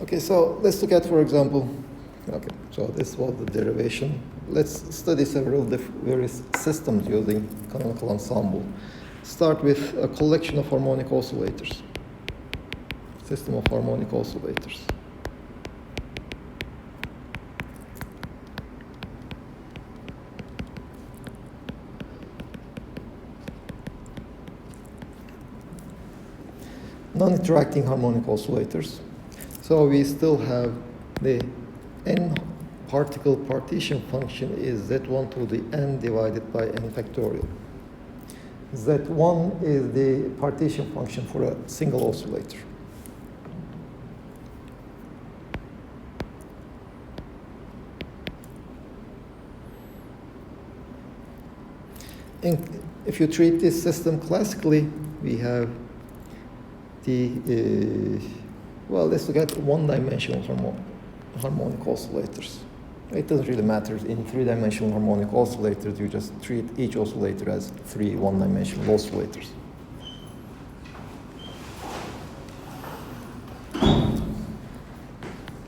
Okay, so let's look at, for example, okay, so this was the derivation. Let's study several various systems using canonical ensemble. Start with a collection of harmonic oscillators. System of harmonic oscillators. Non-interacting harmonic oscillators. So we still have the n particle partition function is z1 to the n divided by n factorial. Z1 is the partition function for a single oscillator. And if you treat this system classically, we have the, well, let's look at one-dimensional harmonic oscillators. It doesn't really matter. In three-dimensional harmonic oscillators, you just treat each oscillator as three one-dimensional oscillators.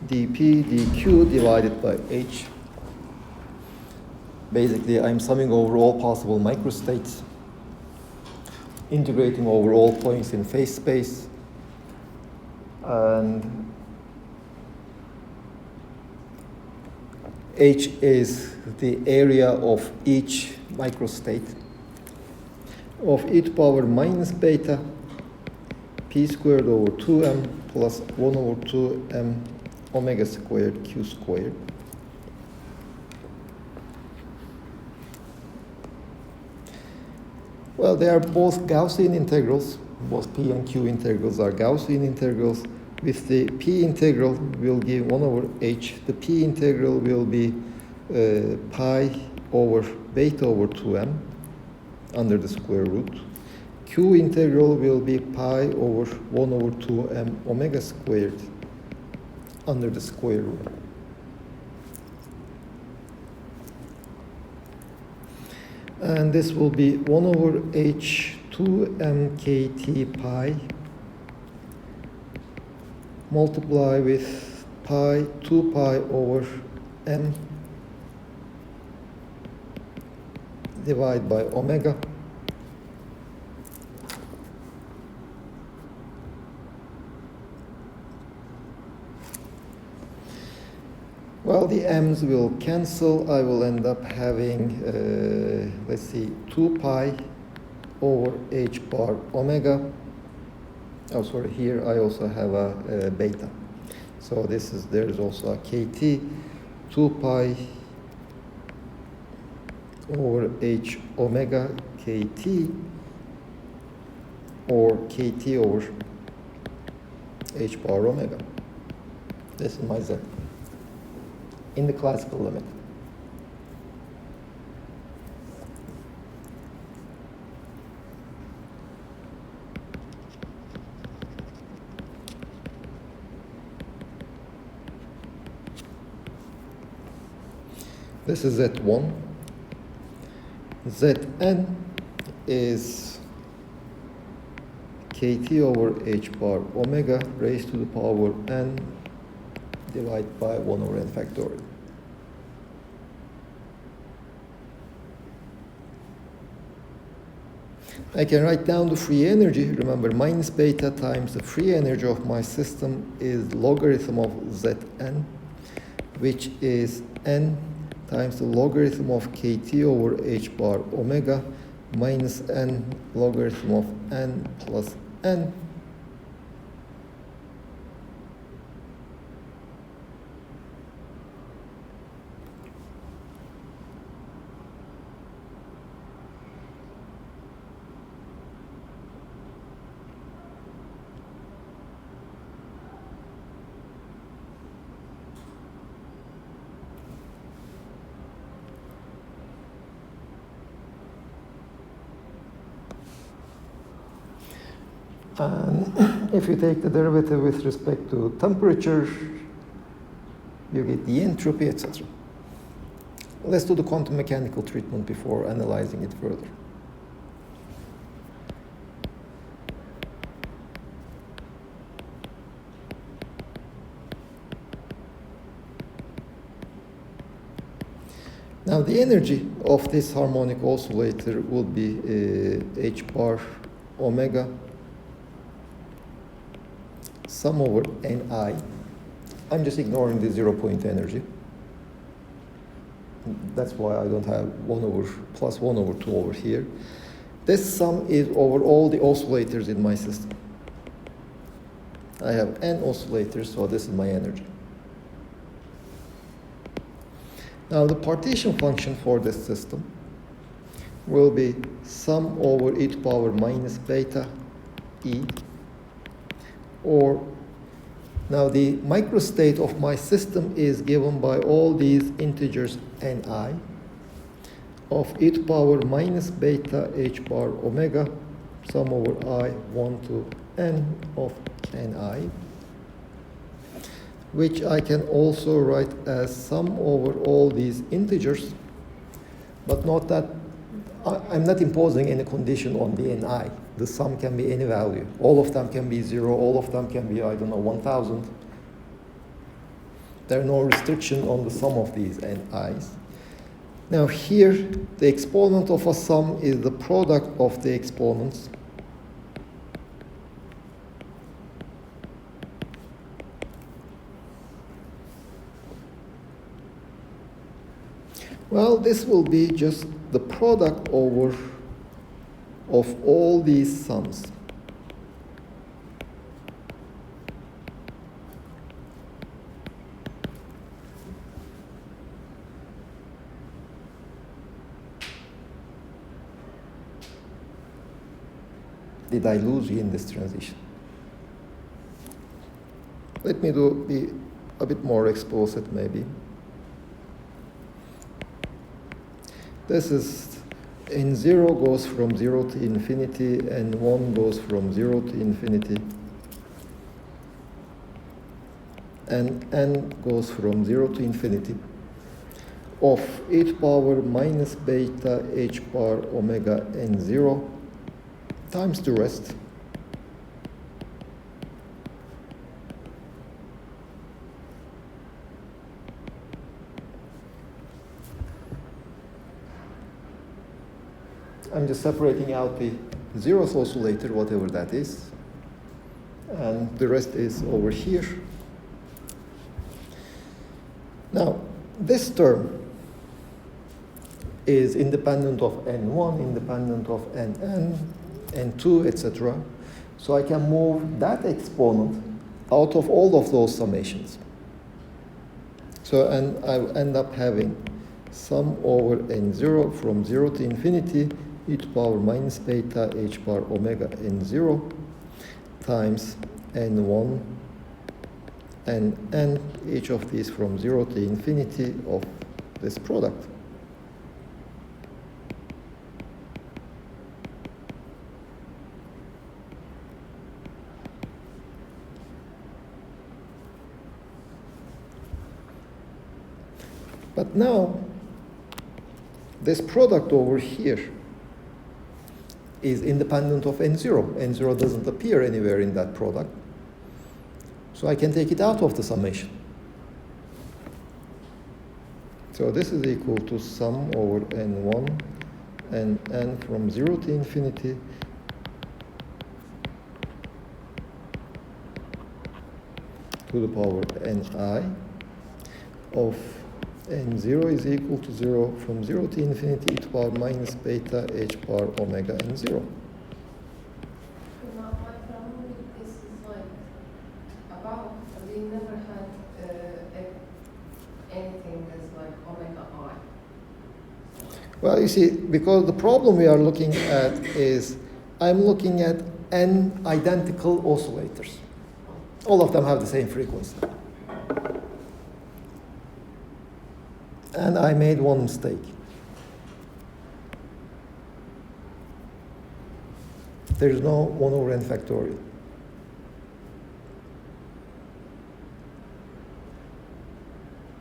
dp dq divided by h. Basically, I'm summing over all possible microstates, integrating over all points in phase space, and H is the area of each microstate of e to power minus beta p squared over 2m plus 1 over 2m omega squared q squared. Well, they are both Gaussian integrals. Both p and q integrals are Gaussian integrals. With the p integral, we'll give 1 over h. The p integral will be pi over beta over 2m under the square root. Q integral will be pi over 1 over 2m omega squared under the square root. And this will be 1 over h 2m kt pi multiply with pi 2 pi over m divide by omega well, the m's will cancel. I will end up having let's see, 2 pi over h bar omega. Oh, sorry, here I also have a beta. So there is also a kt, 2 pi over h omega kt, or kt over h bar omega. This is my z in the classical limit. This is Z1. Zn is kt over h bar omega raised to the power n divided by 1 over n factorial. I can write down the free energy. Remember, minus beta times the free energy of my system is logarithm of Zn, which is n times the logarithm of kt over h bar omega minus n logarithm of n plus n. And if you take the derivative with respect to temperature, you get the entropy, etc. Let's do the quantum mechanical treatment before analyzing it further. Now the energy of this harmonic oscillator will be h bar omega sum over Ni. I'm just ignoring the 0-point energy. That's why I don't have 1 over plus 1 over 2 over here. This sum is over all the oscillators in my system. I have n oscillators, so this is my energy. Now the partition function for this system will be sum over e to power minus beta e, or now the microstate of my system is given by all these integers ni of e to power minus beta h bar omega sum over I 1 to n of ni, which I can also write as sum over all these integers, but note that I'm not imposing any condition on the ni. The sum can be any value. All of them can be 0, all of them can be, I don't know, 1,000. There are no restriction on the sum of these ni's. Now here, the exponent of a sum is the product of the exponents. Well, this will be just the product over of all these sums. Did I lose you in this transition? Let me be a bit more explicit maybe. This is n0 goes from 0 to infinity, and 1 goes from 0 to infinity, and n goes from 0 to infinity of e to power minus beta h bar omega n0 times the rest. I'm just separating out the zeroth oscillator, whatever that is, and the rest is over here. Now, this term is independent of n1, independent of nn, n2, etc. So I can move that exponent out of all of those summations. So, and I end up having sum over n0 from 0 to infinity e to power minus beta h bar omega n0 times n1 and n, each of these from 0 to infinity of this product. But now, this product over here is independent of n0. n0 doesn't appear anywhere in that product. So I can take it out of the summation. So this is equal to sum over n1 and n from 0 to infinity to the power ni of n0 is equal to 0 from 0 to infinity e to power minus beta h bar omega n0. My problem with this is like about we never had anything that's like omega I. Well, you see, because the problem we are looking at is I'm looking at n identical oscillators. All of them have the same frequency. And I made one mistake. There's no 1 over n factorial.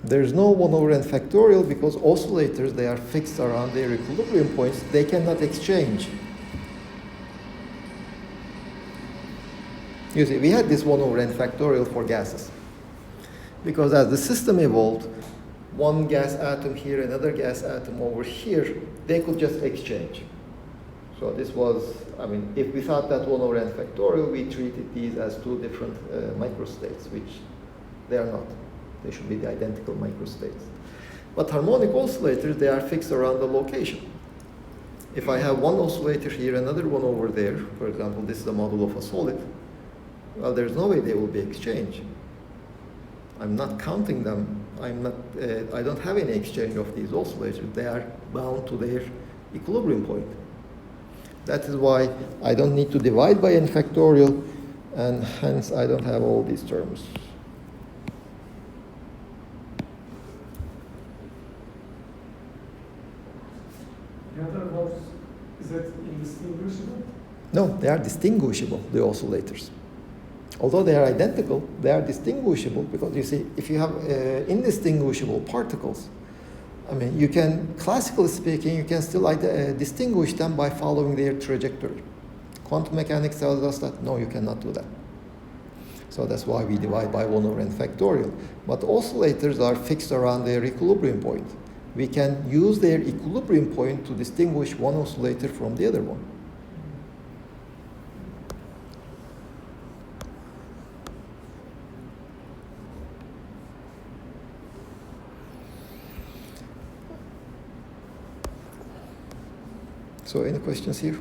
There's no 1 over n factorial because oscillators, they are fixed around their equilibrium points. They cannot exchange. You see, we had this 1 over n factorial for gases. Because as the system evolved, one gas atom here, another gas atom over here, they could just exchange. So this was, I mean, if we thought that 1 over n factorial, we treated these as two different microstates, which they are not. They should be the identical microstates. But harmonic oscillators, they are fixed around the location. If I have one oscillator here, another one over there, for example, this is a model of a solid, well, there's no way they will be exchanged. I'm not counting them. I don't have any exchange of these oscillators. They are bound to their equilibrium point. That is why I don't need to divide by n factorial, and hence I don't have all these terms. The other ones, is that indistinguishable? No, they are distinguishable, the oscillators. Although they are identical, they are distinguishable because you see, if you have indistinguishable particles, I mean, you can, classically speaking, you can still distinguish them by following their trajectory. Quantum mechanics tells us that no, you cannot do that. So that's why we divide by 1 over n factorial. But oscillators are fixed around their equilibrium point. We can use their equilibrium point to distinguish one oscillator from the other one. So any questions here?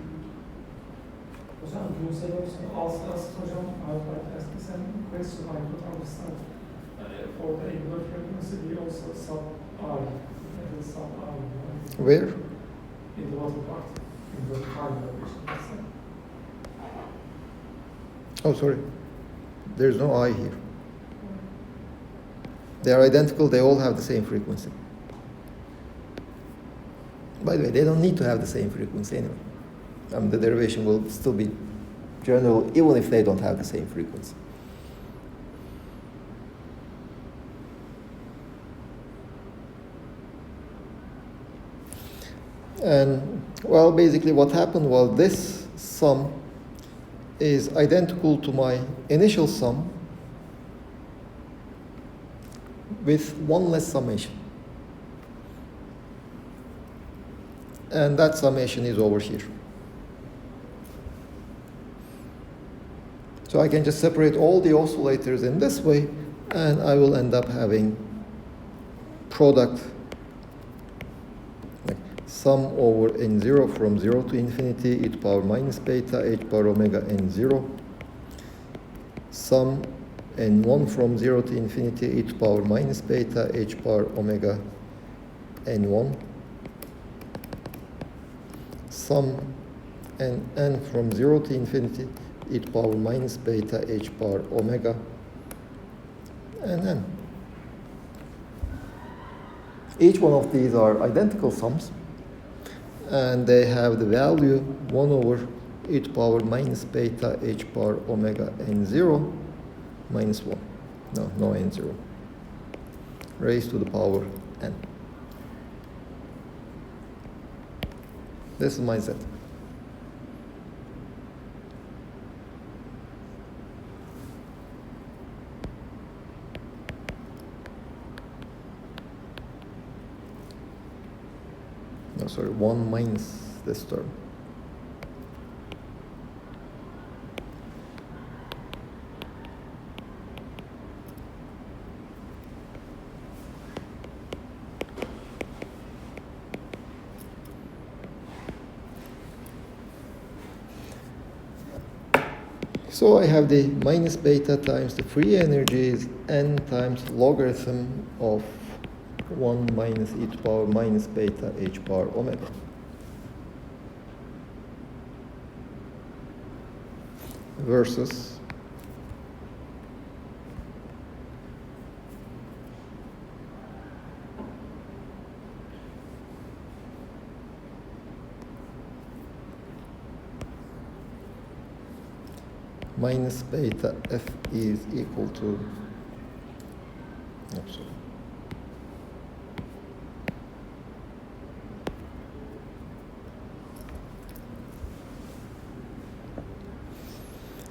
Hocam, you said also asked hocam, I would like to ask the same question. I don't understand. For the angular frequency, we also sub I, and sub I. Right? Where? In the bottom part, in the time equation. Oh, sorry. There's no I here. They are identical, they all have the same frequency. By the way, they don't need to have the same frequency anyway. The derivation will still be general even if they don't have the same frequency. And, well, basically what happened was this sum is identical to my initial sum with one less summation. And that summation is over here. So I can just separate all the oscillators in this way, and I will end up having product like sum over n0 from 0 to infinity e to power minus beta h power omega n0, sum n1 from 0 to infinity e to power minus beta h power omega n1, sum n from 0 to infinity e to power minus beta h power omega and n. Each one of these are identical sums, and they have the value 1 over e to power minus beta h power omega n0 minus 1. No n0. Raised to the power n. This is my z. No, sorry, 1 minus this term. So I have the minus beta times the free energy is n times logarithm of 1 minus e to power minus beta h power omega. Versus minus beta f is equal to, oops, sorry.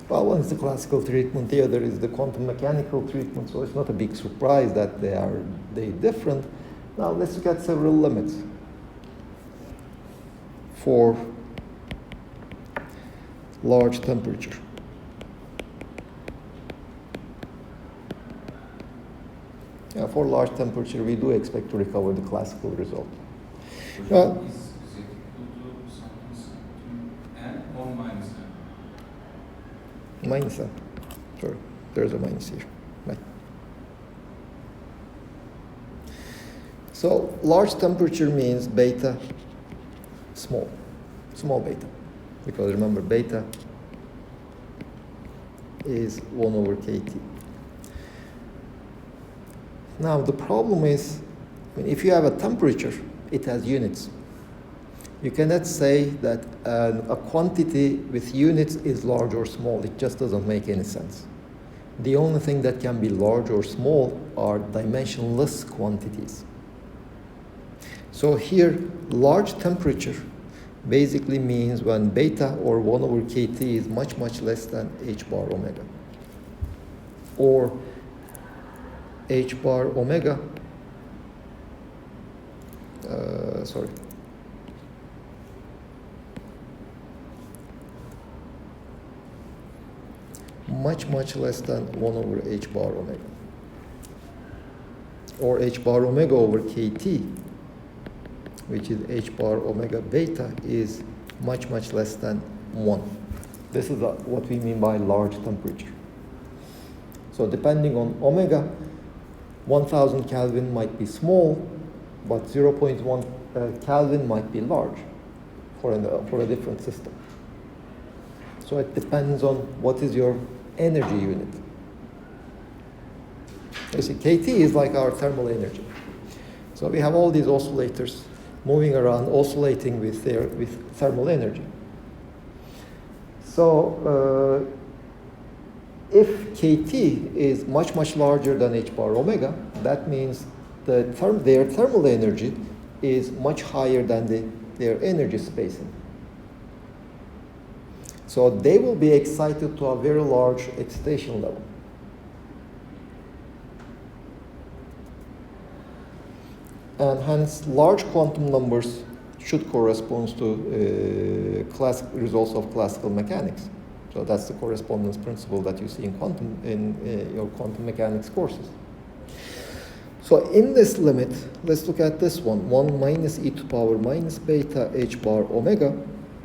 Well, one is the classical treatment, the other is the quantum mechanical treatment, so it's not a big surprise that they are different. Now let's look at several limits for large temperature. For large temperature, we do expect to recover the classical result. Is it equal to something n or minus n? Minus n. Sorry, there's a minus here. Right. So large temperature means beta small beta. Because remember, beta is 1 over kT. Now the problem is, if you have a temperature, it has units. You cannot say that a quantity with units is large or small. It just doesn't make any sense. The only thing that can be large or small are dimensionless quantities. So here, large temperature basically means when beta or 1 over kT is much, much less than h bar omega. Or h bar omega, much less than 1 over h bar omega. Or h bar omega over kT, which is h bar omega beta, is much less than 1. This is what we mean by large temperature. So depending on omega, 1000 Kelvin might be small, but 0.1 Kelvin might be large for a different system. So it depends on what is your energy unit. You see, kT is like our thermal energy. So we have all these oscillators moving around, oscillating with thermal energy. So if kT is much larger than h bar omega, that means their thermal energy is much higher than their energy spacing. So they will be excited to a very large excitation level. And hence, large quantum numbers should correspond to results of classical mechanics. So that's the correspondence principle that you see in your quantum mechanics courses. So in this limit, let's look at this one, 1 minus e to power minus beta h bar omega.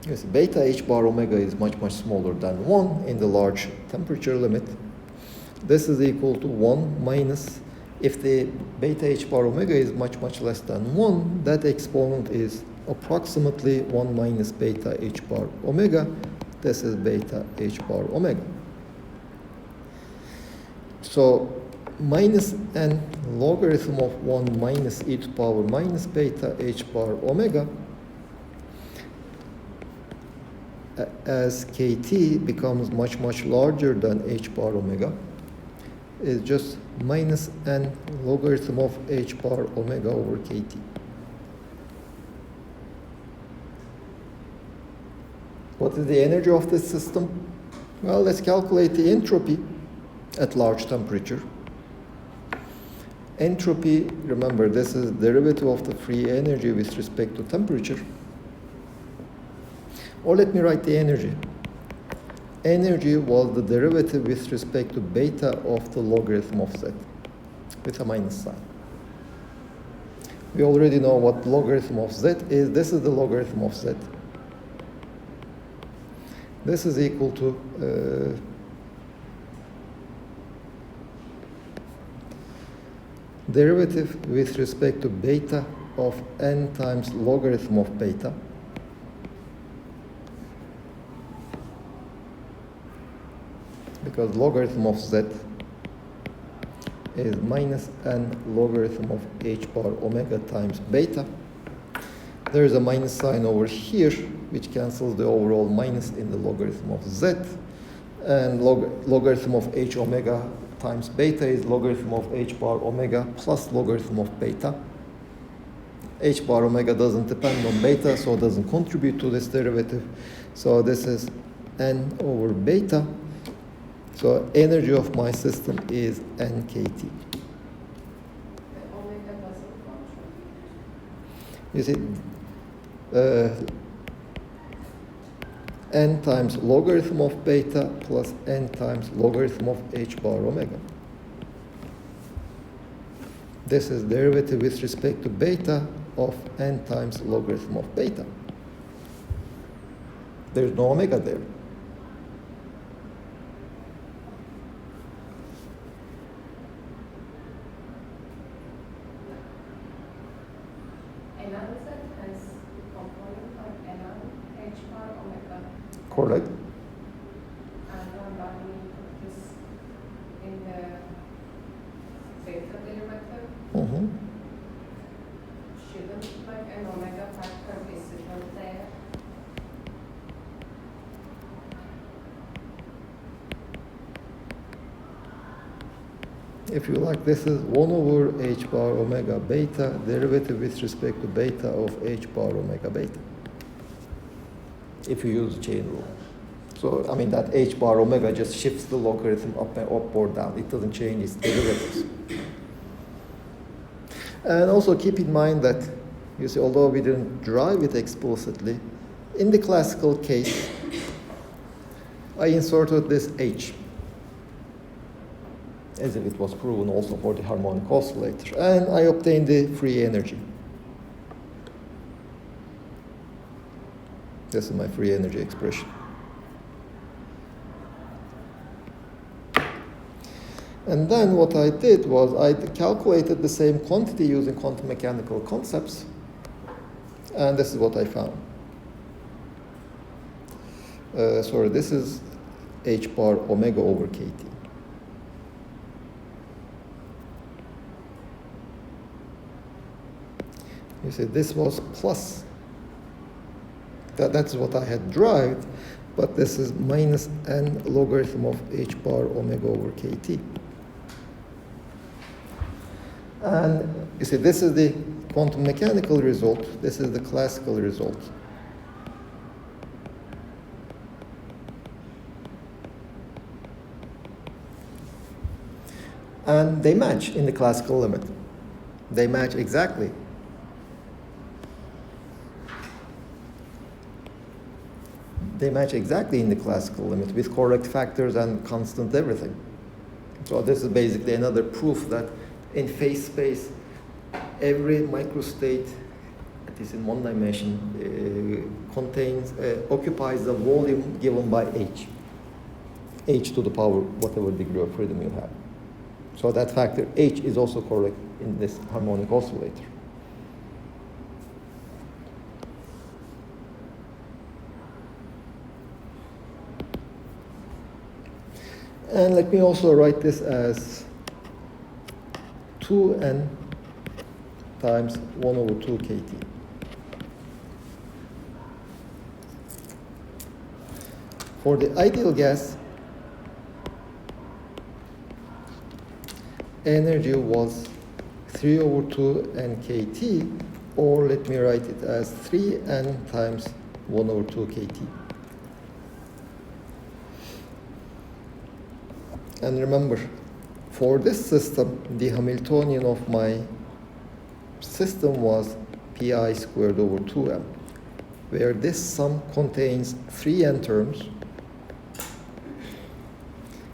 You see, beta h bar omega is much smaller than 1 in the large temperature limit. This is equal to 1 minus, if the beta h bar omega is much less than 1, that exponent is approximately 1 minus beta h bar omega. This is beta h bar omega. So minus n logarithm of 1 minus e to power minus beta h bar omega as kT becomes much larger than h bar omega is just minus n logarithm of h bar omega over kT. What is the energy of this system? Well, let's calculate the entropy at large temperature. Entropy, remember, this is derivative of the free energy with respect to temperature. Or let me write the energy. Energy was the derivative with respect to beta of the logarithm of z, with a minus sign. We already know what logarithm of z is. This is the logarithm of z. This is equal to derivative with respect to beta of n times logarithm of beta. Because logarithm of z is minus n logarithm of h bar omega times beta. There is a minus sign over here, which cancels the overall minus in the logarithm of z. And logarithm of h omega times beta is logarithm of h bar omega plus logarithm of beta. H bar omega doesn't depend on beta, so it doesn't contribute to this derivative. So this is n over beta. So energy of my system is n kT. The omega doesn't contribute. You see, n times logarithm of beta plus n times logarithm of h bar omega. This is derivative with respect to beta of n times logarithm of beta. There's no omega there. Another has component of N H bar omega. Correct? And when we put this in the beta derivative, Mm-hmm. shouldn't like an omega factor be sitting there? If you like, this is 1 over h bar omega beta, derivative with respect to beta of h bar omega beta. If you use the chain rule. So, I mean, that h bar omega just shifts the logarithm up or down. It doesn't change its derivatives. And also keep in mind that, you see, although we didn't drive it explicitly, in the classical case, I inserted this h, as if it was proven also for the harmonic oscillator, and I obtained the free energy. This is my free energy expression. And then what I did was I calculated the same quantity using quantum mechanical concepts, and this is what I found. Sorry, this is h bar omega over kT. You see, this was plus. That's what I had derived, but this is minus n logarithm of h bar omega over kT. And you see, this is the quantum mechanical result, this is the classical result. And they match in the classical limit. They match exactly. They match exactly in the classical limit with correct factors and constant everything. So this is basically another proof that in phase space, every microstate that is in one dimension occupies the volume given by h to the power whatever degree of freedom you have. So that factor h is also correct in this harmonic oscillator. And let me also write this as 2n times 1 over 2 kT. For the ideal gas, energy was 3 over 2 n kT, or let me write it as 3n times 1 over 2 kT. And remember, for this system, the Hamiltonian of my system was pi squared over 2m, where this sum contains 3n terms.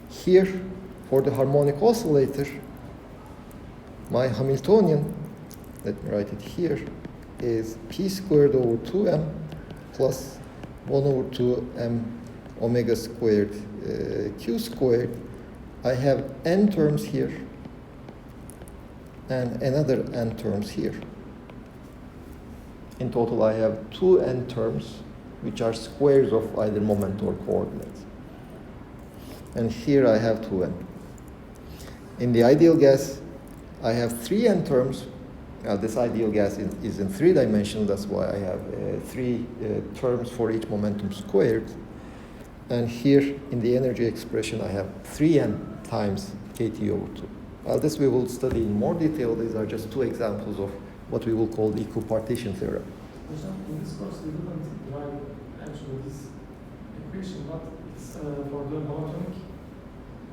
Here, for the harmonic oscillator, my Hamiltonian, let me write it here, is p squared over 2m plus 1 over 2m omega squared q squared. I have n terms here and another n terms here. In total, I have 2n terms, which are squares of either moment or coordinates. And here I have 2n. In the ideal gas, I have 3n terms. This ideal gas is in 3 dimensions, that's why I have 3 terms for each momentum squared. And here in the energy expression, I have 3n times kT over 2. This we will study in more detail. These are just 2 examples of what we will call the equipartition theorem. In this course, we didn't derive actually this equation, but it's for the monatomic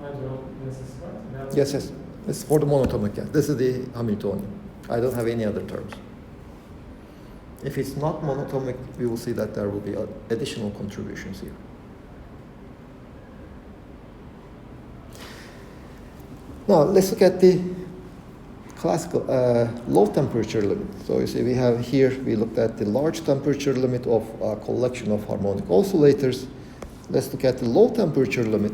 hydro gases, right? Yes, yes. It's for the monatomic gas. This is the Hamiltonian. I don't have any other terms. If it's not monatomic, we will see that there will be additional contributions here. Now, let's look at the classical low temperature limit. So you see we have here, we looked at the large temperature limit of a collection of harmonic oscillators. Let's look at the low temperature limit.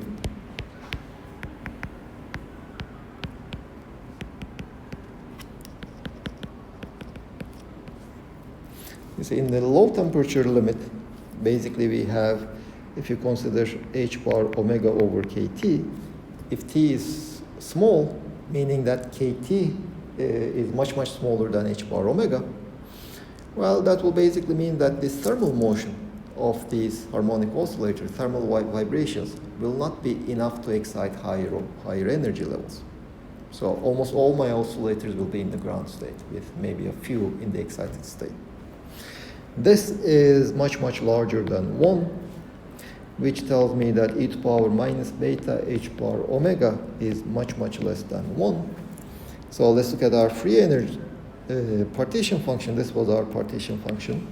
You see, in the low temperature limit, basically we have, if you consider h bar omega over kt, if t is small, meaning that kt is much, much smaller than h bar omega, well, that will basically mean that this thermal motion of these harmonic oscillators, thermal vibrations, will not be enough to excite higher energy levels. So almost all my oscillators will be in the ground state, with maybe a few in the excited state. This is much, much larger than 1, which tells me that e to power minus beta h bar omega is much, much less than 1. So let's look at our free energy partition function. This was our partition function.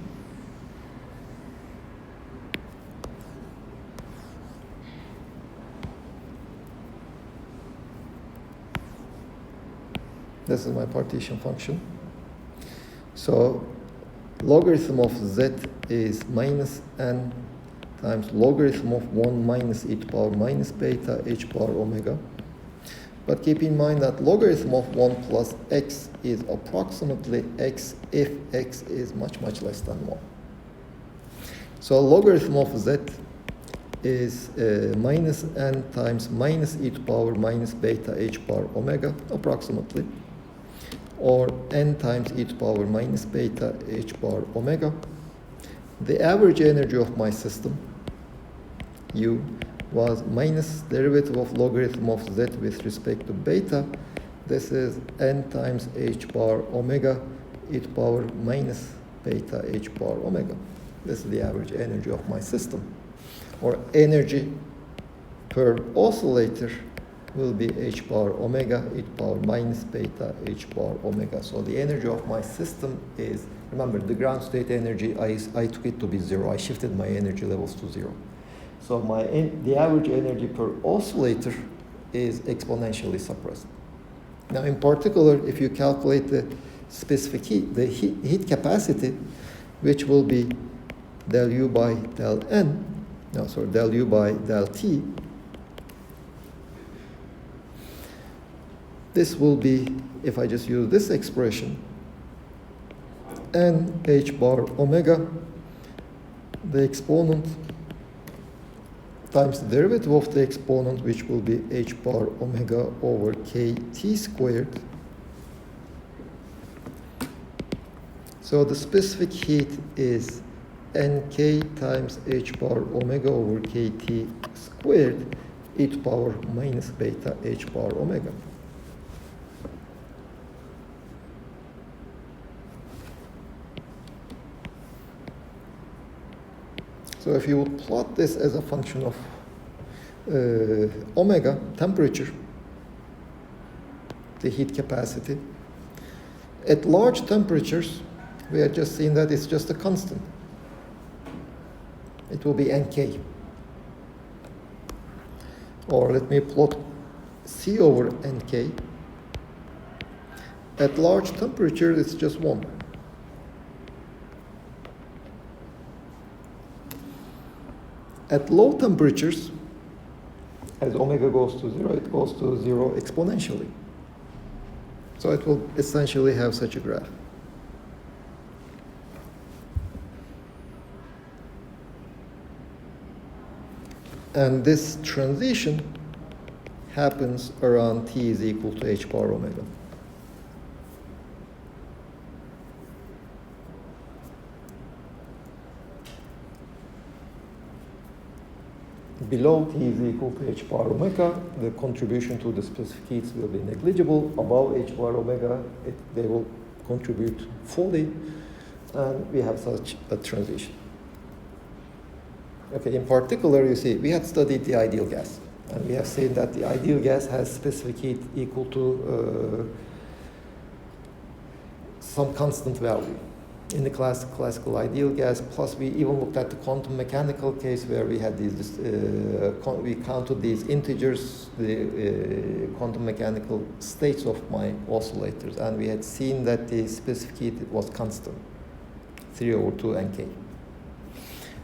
This is my partition function. So logarithm of z is minus n times logarithm of 1 minus e to power minus beta h bar omega. But keep in mind that logarithm of 1 plus x is approximately x if x is much, much less than 1. So logarithm of z is minus n times minus e to power minus beta h bar omega, approximately, or n times e to power minus beta h bar omega. The average energy of my system, U, was minus derivative of logarithm of z with respect to beta. This is n times h bar omega e to power minus beta h bar omega. This is the average energy of my system. Or energy per oscillator will be h bar omega e to power minus beta h bar omega. So the energy of my system is, remember, the ground state energy, I took it to be 0. I shifted my energy levels to 0. So the average energy per oscillator is exponentially suppressed. Now, in particular, if you calculate the specific heat, the heat capacity, which will be del U by del N, no, sorry, del U by del T, this will be, if I just use this expression, N h bar omega, the exponent, times the derivative of the exponent, which will be h bar omega over kt squared. So the specific heat is nk times h bar omega over kt squared e to power minus beta h bar omega. So if you would plot this as a function of omega, temperature, the heat capacity, at large temperatures, we are just seeing that it's just a constant. It will be nk. Or let me plot C over nk. At large temperature, it's just 1. At low temperatures, as omega goes to 0, it goes to 0 exponentially. So it will essentially have such a graph. And this transition happens around t is equal to h bar omega. Below t is equal to h bar omega, the contribution to the specific heats will be negligible. Above h bar omega, they will contribute fully, and we have such a transition. Okay, in particular, you see, we had studied the ideal gas, and we have seen that the ideal gas has specific heat equal to some constant value. in the classical ideal gas. Plus, we even looked at the quantum mechanical case where we had these, we counted these integers, the quantum mechanical states of my oscillators, and we had seen that the specific heat was constant, 3/2 Nk.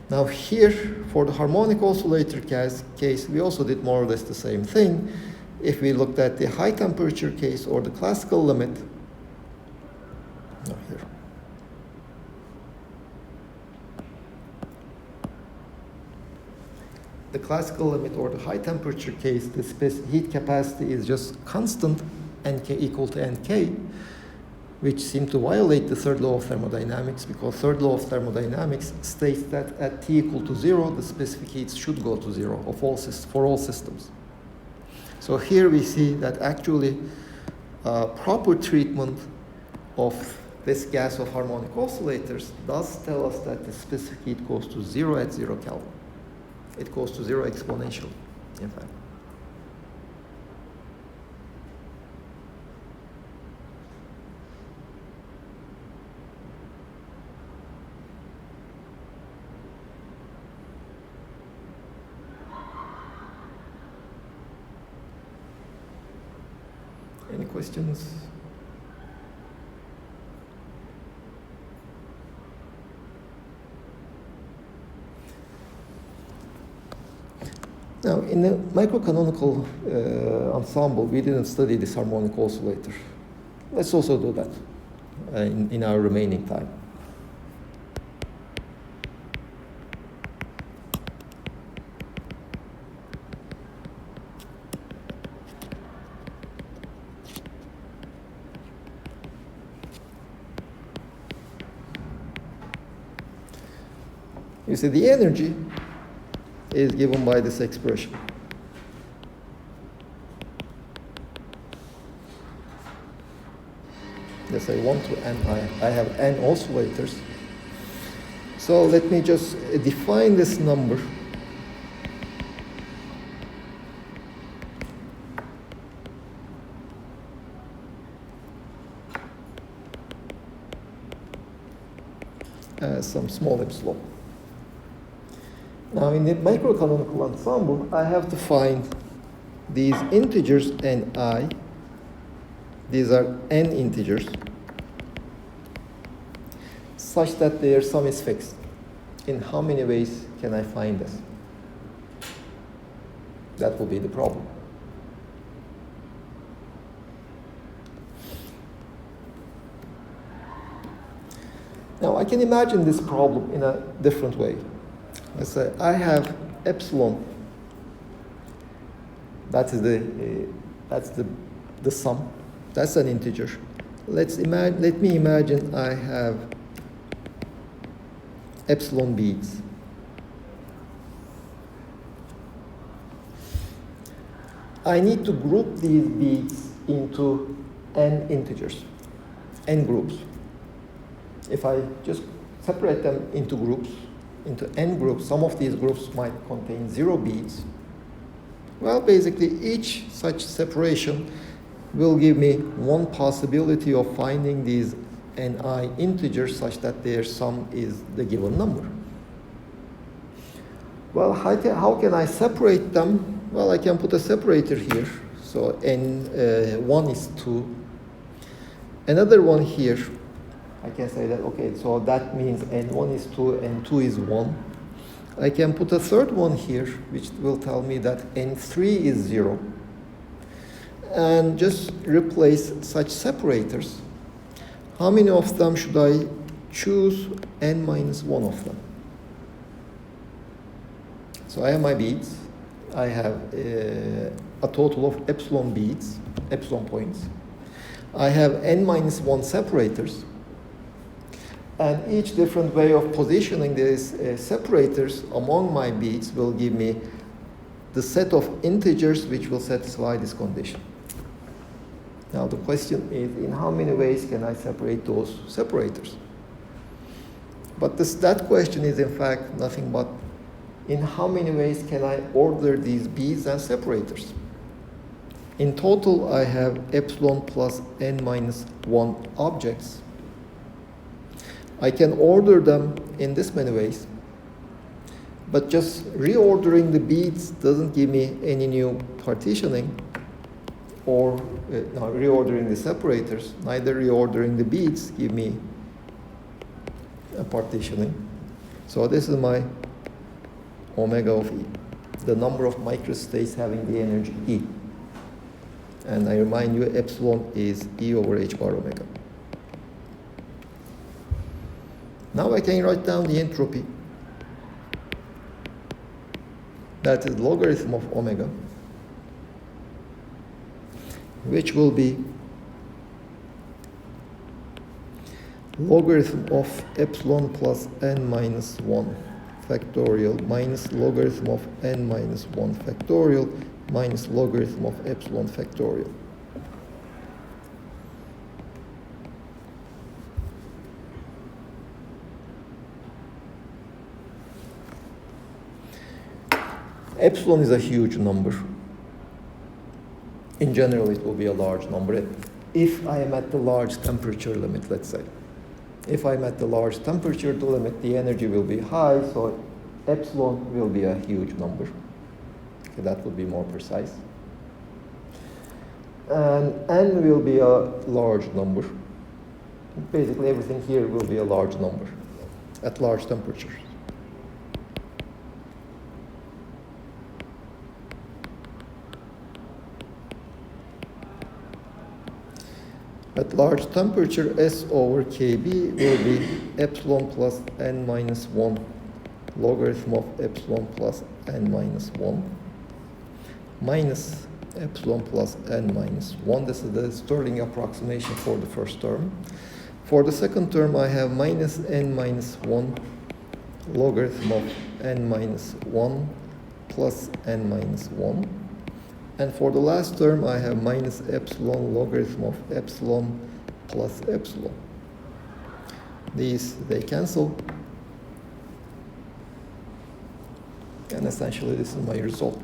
Now here, for the harmonic oscillator case, we also did more or less the same thing. If we looked at the high temperature case or the classical limit, here. The classical limit or the high temperature case, the heat capacity is just constant, Nk equal to Nk, which seem to violate the third law of thermodynamics, because third law of thermodynamics states that at T equal to 0, the specific heats should go to 0 for all systems. So here we see that actually proper treatment of this gas of harmonic oscillators does tell us that the specific heat goes to 0 at 0 Kelvin. It goes to 0 exponentially, in fact. Any questions? Now, in the microcanonical ensemble, we didn't study this harmonic oscillator. Let's also do that in our remaining time. You see, the energy is given by this expression. Let's say 1 to n. I have n oscillators. So let me just define this number. As some small epsilon. Now in the microcanonical ensemble, I have to find these integers ni. These are n integers, such that their sum is fixed. In how many ways can I find this? That will be the problem. Now I can imagine this problem in a different way. Let's say I have epsilon. That is the sum. That's an integer. Let me imagine I have epsilon beads. I need to group these beads into n integers, n groups. If I just separate them into groups, into n groups, some of these groups might contain 0 beads. Well, basically, each such separation will give me one possibility of finding these ni integers such that their sum is the given number. Well, how can I separate them? Well, I can put a separator here. So n1 is 2. Another one here. I can say that, okay, so that means n1 is 2, n2 is 1. I can put a third one here, which will tell me that n3 is 0. And just replace such separators. How many of them should I choose? N minus 1 of them. So I have my beads. I have a total of epsilon beads, epsilon points. I have n minus 1 separators. And each different way of positioning these separators among my beads will give me the set of integers which will satisfy this condition. Now the question is, in how many ways can I separate those separators? But that question is in fact nothing but, in how many ways can I order these beads and separators? In total, I have epsilon plus n minus 1 objects. I can order them in this many ways, but just reordering the beads doesn't give me any new partitioning, or no, reordering the separators, neither reordering the beads give me a partitioning. So this is my omega of E, the number of microstates having the energy E. And I remind you, epsilon is E over h bar omega. Now I can write down the entropy. That is logarithm of omega, which will be logarithm of epsilon plus n minus 1 factorial minus logarithm of n minus 1 factorial minus logarithm of epsilon factorial. Epsilon is a huge number. In general, it will be a large number. If I am at the large temperature limit, let's say. If I'm at the large temperature limit, the energy will be high, so epsilon will be a huge number. Okay, that would be more precise. And n will be a large number. Basically, everything here will be a large number at large temperatures. At large temperature, S over Kb will be epsilon plus n minus 1 logarithm of epsilon plus n minus 1 minus epsilon plus n minus 1. This is the Stirling approximation for the first term. For the second term, I have minus n minus 1 logarithm of n minus 1 plus n minus 1. And for the last term, I have minus epsilon logarithm of epsilon plus epsilon. These, they cancel. And essentially, this is my result.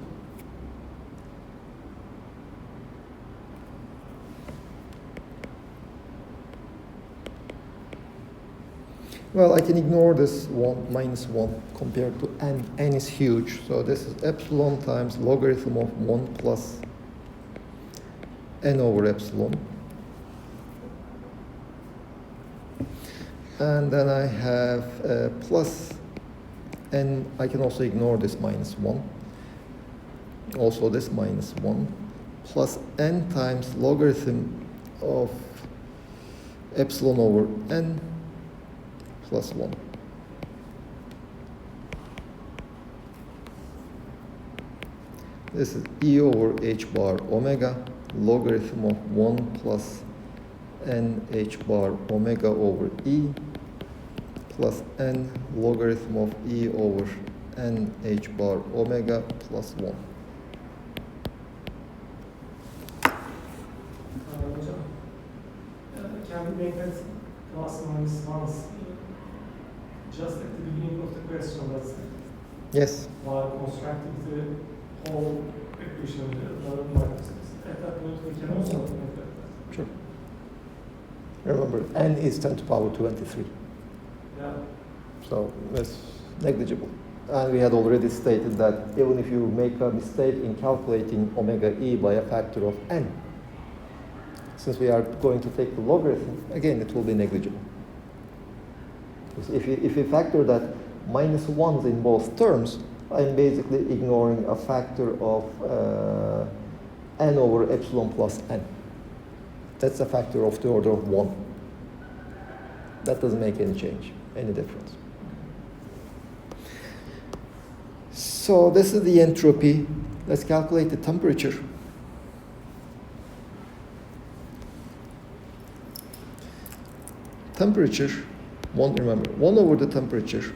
Well, I can ignore this 1 minus 1 compared to n. N is huge. So this is epsilon times logarithm of 1 plus n over epsilon. And then I have plus n. I can also ignore this minus 1. Also this minus 1. Plus n times logarithm of epsilon over n plus 1. This is E over h bar omega, logarithm of 1 plus n h bar omega over E, plus n logarithm of E over n h bar omega plus 1. Hocam, can we make that plus minus once just at the beginning of the question, let's say? Yes. While constructing the whole equation of the microstates. At that point, we can also make that. Sure. Remember, n is 10 to the power 23. Yeah. So that's negligible. And we had already stated that even if you make a mistake in calculating omega E by a factor of n, since we are going to take the logarithm, again, it will be negligible. If you factor that minus 1s in both terms, I'm basically ignoring a factor of n over epsilon plus n. That's a factor of the order of 1. That doesn't make any change, any difference. So this is the entropy. Let's calculate the temperature. Temperature, remember, 1 over the temperature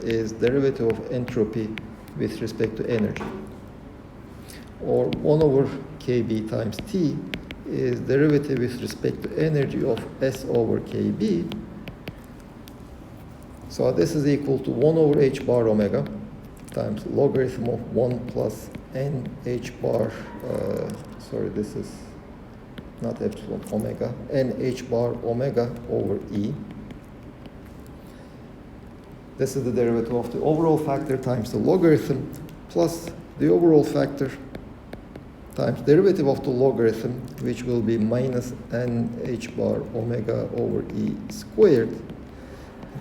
is derivative of entropy with respect to energy. Or 1 over Kb times T is derivative with respect to energy of S over Kb. So this is equal to 1 over h bar omega times logarithm of 1 plus n h bar, sorry, this is not epsilon, omega, n h bar omega over E This is the derivative of the overall factor times the logarithm plus the overall factor times derivative of the logarithm, which will be minus n h bar omega over e squared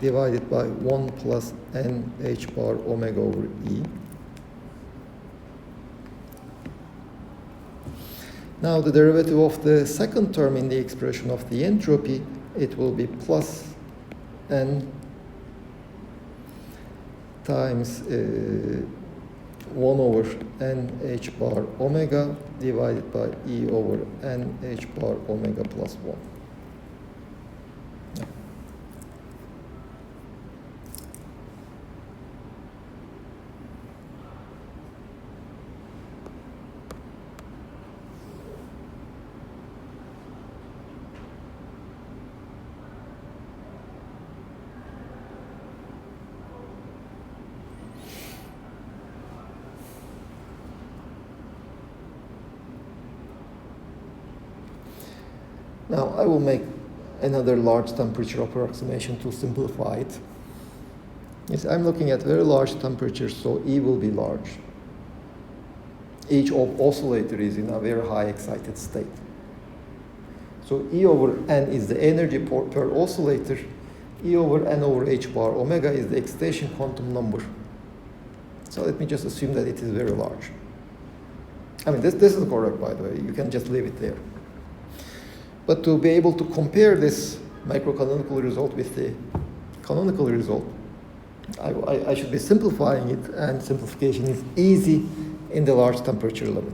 divided by 1 plus n h bar omega over e. Now the derivative of the second term in the expression of the entropy, it will be plus n times 1 over n h bar omega divided by e over n h bar omega plus 1. Now, I will make another large temperature approximation to simplify it. Yes, I'm looking at very large temperatures, so E will be large. Each oscillator is in a very high excited state. So E over N is the energy per oscillator. E over N over H bar omega is the excitation quantum number. So let me just assume that it is very large. I mean, this is correct, by the way. You can just leave it there. But to be able to compare this microcanonical result with the canonical result, I should be simplifying it, and simplification is easy in the large temperature limit.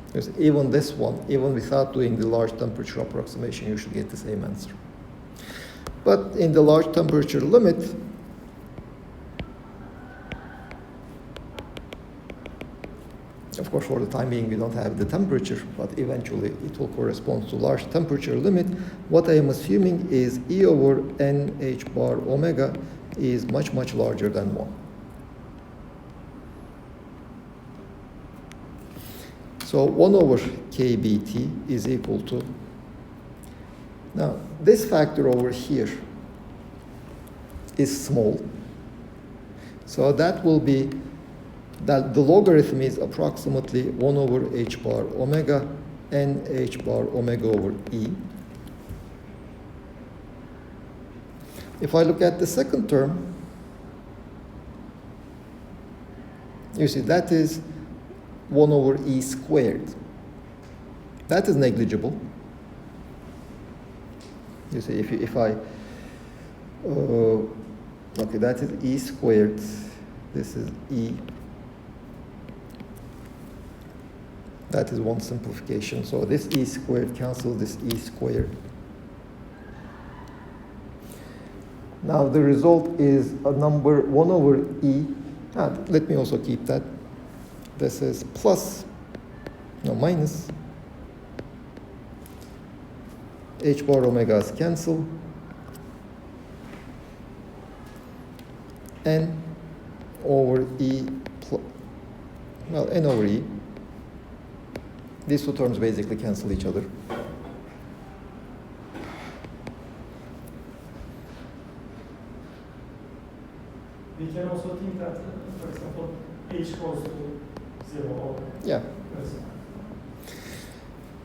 Because even this one, even without doing the large temperature approximation, you should get the same answer. But in the large temperature limit, of course, for the time being, we don't have the temperature, but eventually it will correspond to large temperature limit. What I am assuming is E over N H bar omega is much, much larger than 1. So 1 over kBT is equal to, now this factor over here is small. So that will be, that the logarithm is approximately 1 over h bar omega n h bar omega over e. If I look at the second term, you see that is 1 over e squared. That is negligible. You see, if I, okay, that is e squared. This is e. That is one simplification. So this e squared cancels this e squared. Now the result is a number 1 over e. Let me also keep that. This is plus, no, minus. H bar omegas cancel. N over e, well, n over e. These two terms basically cancel each other. We can also think that, for example, h goes to 0 or Yeah.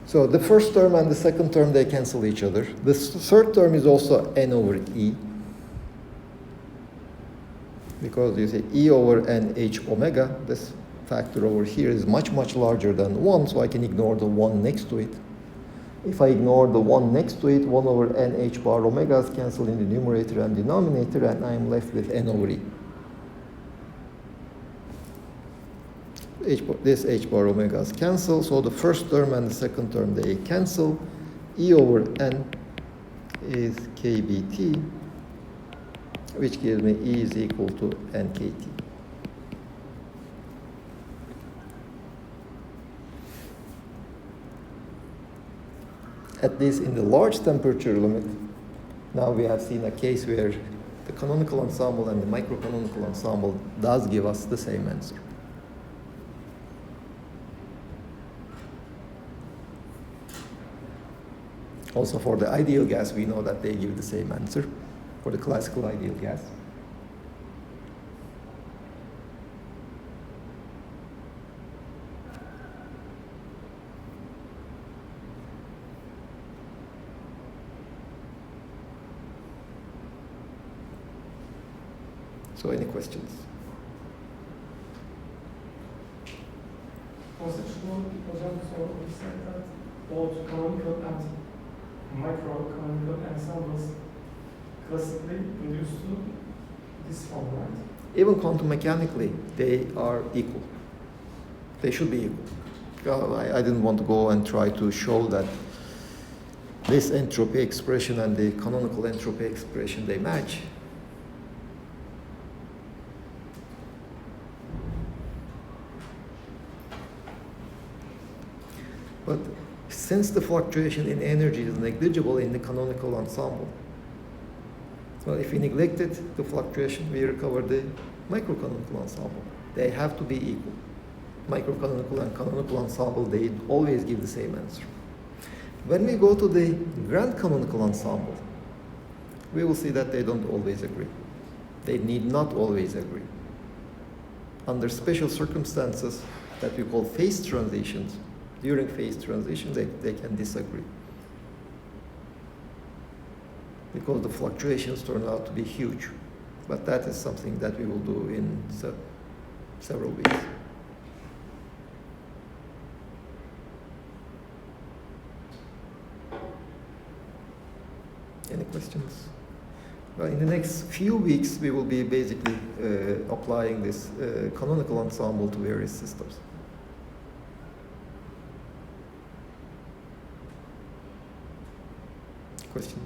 So the first term and the second term, they cancel each other. The third term is also n over e. Because you say e over n h omega, this factor over here is much, much larger than 1, so I can ignore the 1 next to it. If I ignore the 1 next to it, 1 over n h bar omegas cancel in the numerator and denominator, and I am left with n over e. This h bar omegas cancel, so the first term and the second term, they cancel. E over n is kBT, which gives me E is equal to nKT. At least in the large temperature limit, now we have seen a case where the canonical ensemble and the microcanonical ensemble does give us the same answer. Also for the ideal gas, we know that they give the same answer for the classical ideal gas. So any questions? Conceptual hocam sormak istersen both canonical and micro-canonical ensembles classically reduced to this form, right? Even quantum mechanically, they are equal. They should be equal. I didn't want to go and try to show that this entropy expression and the canonical entropy expression, they match. But since the fluctuation in energy is negligible in the canonical ensemble, well, if we neglected the fluctuation, we recover the microcanonical ensemble. They have to be equal. Microcanonical and canonical ensemble, they always give the same answer. When we go to the grand canonical ensemble, we will see that they don't always agree. They need not always agree. Under special circumstances that we call phase transitions, during phase transition, they can disagree. Because the fluctuations turn out to be huge. But that is something that we will do in several weeks. Any questions? Well, in the next few weeks, we will be basically applying this canonical ensemble to various systems. Question?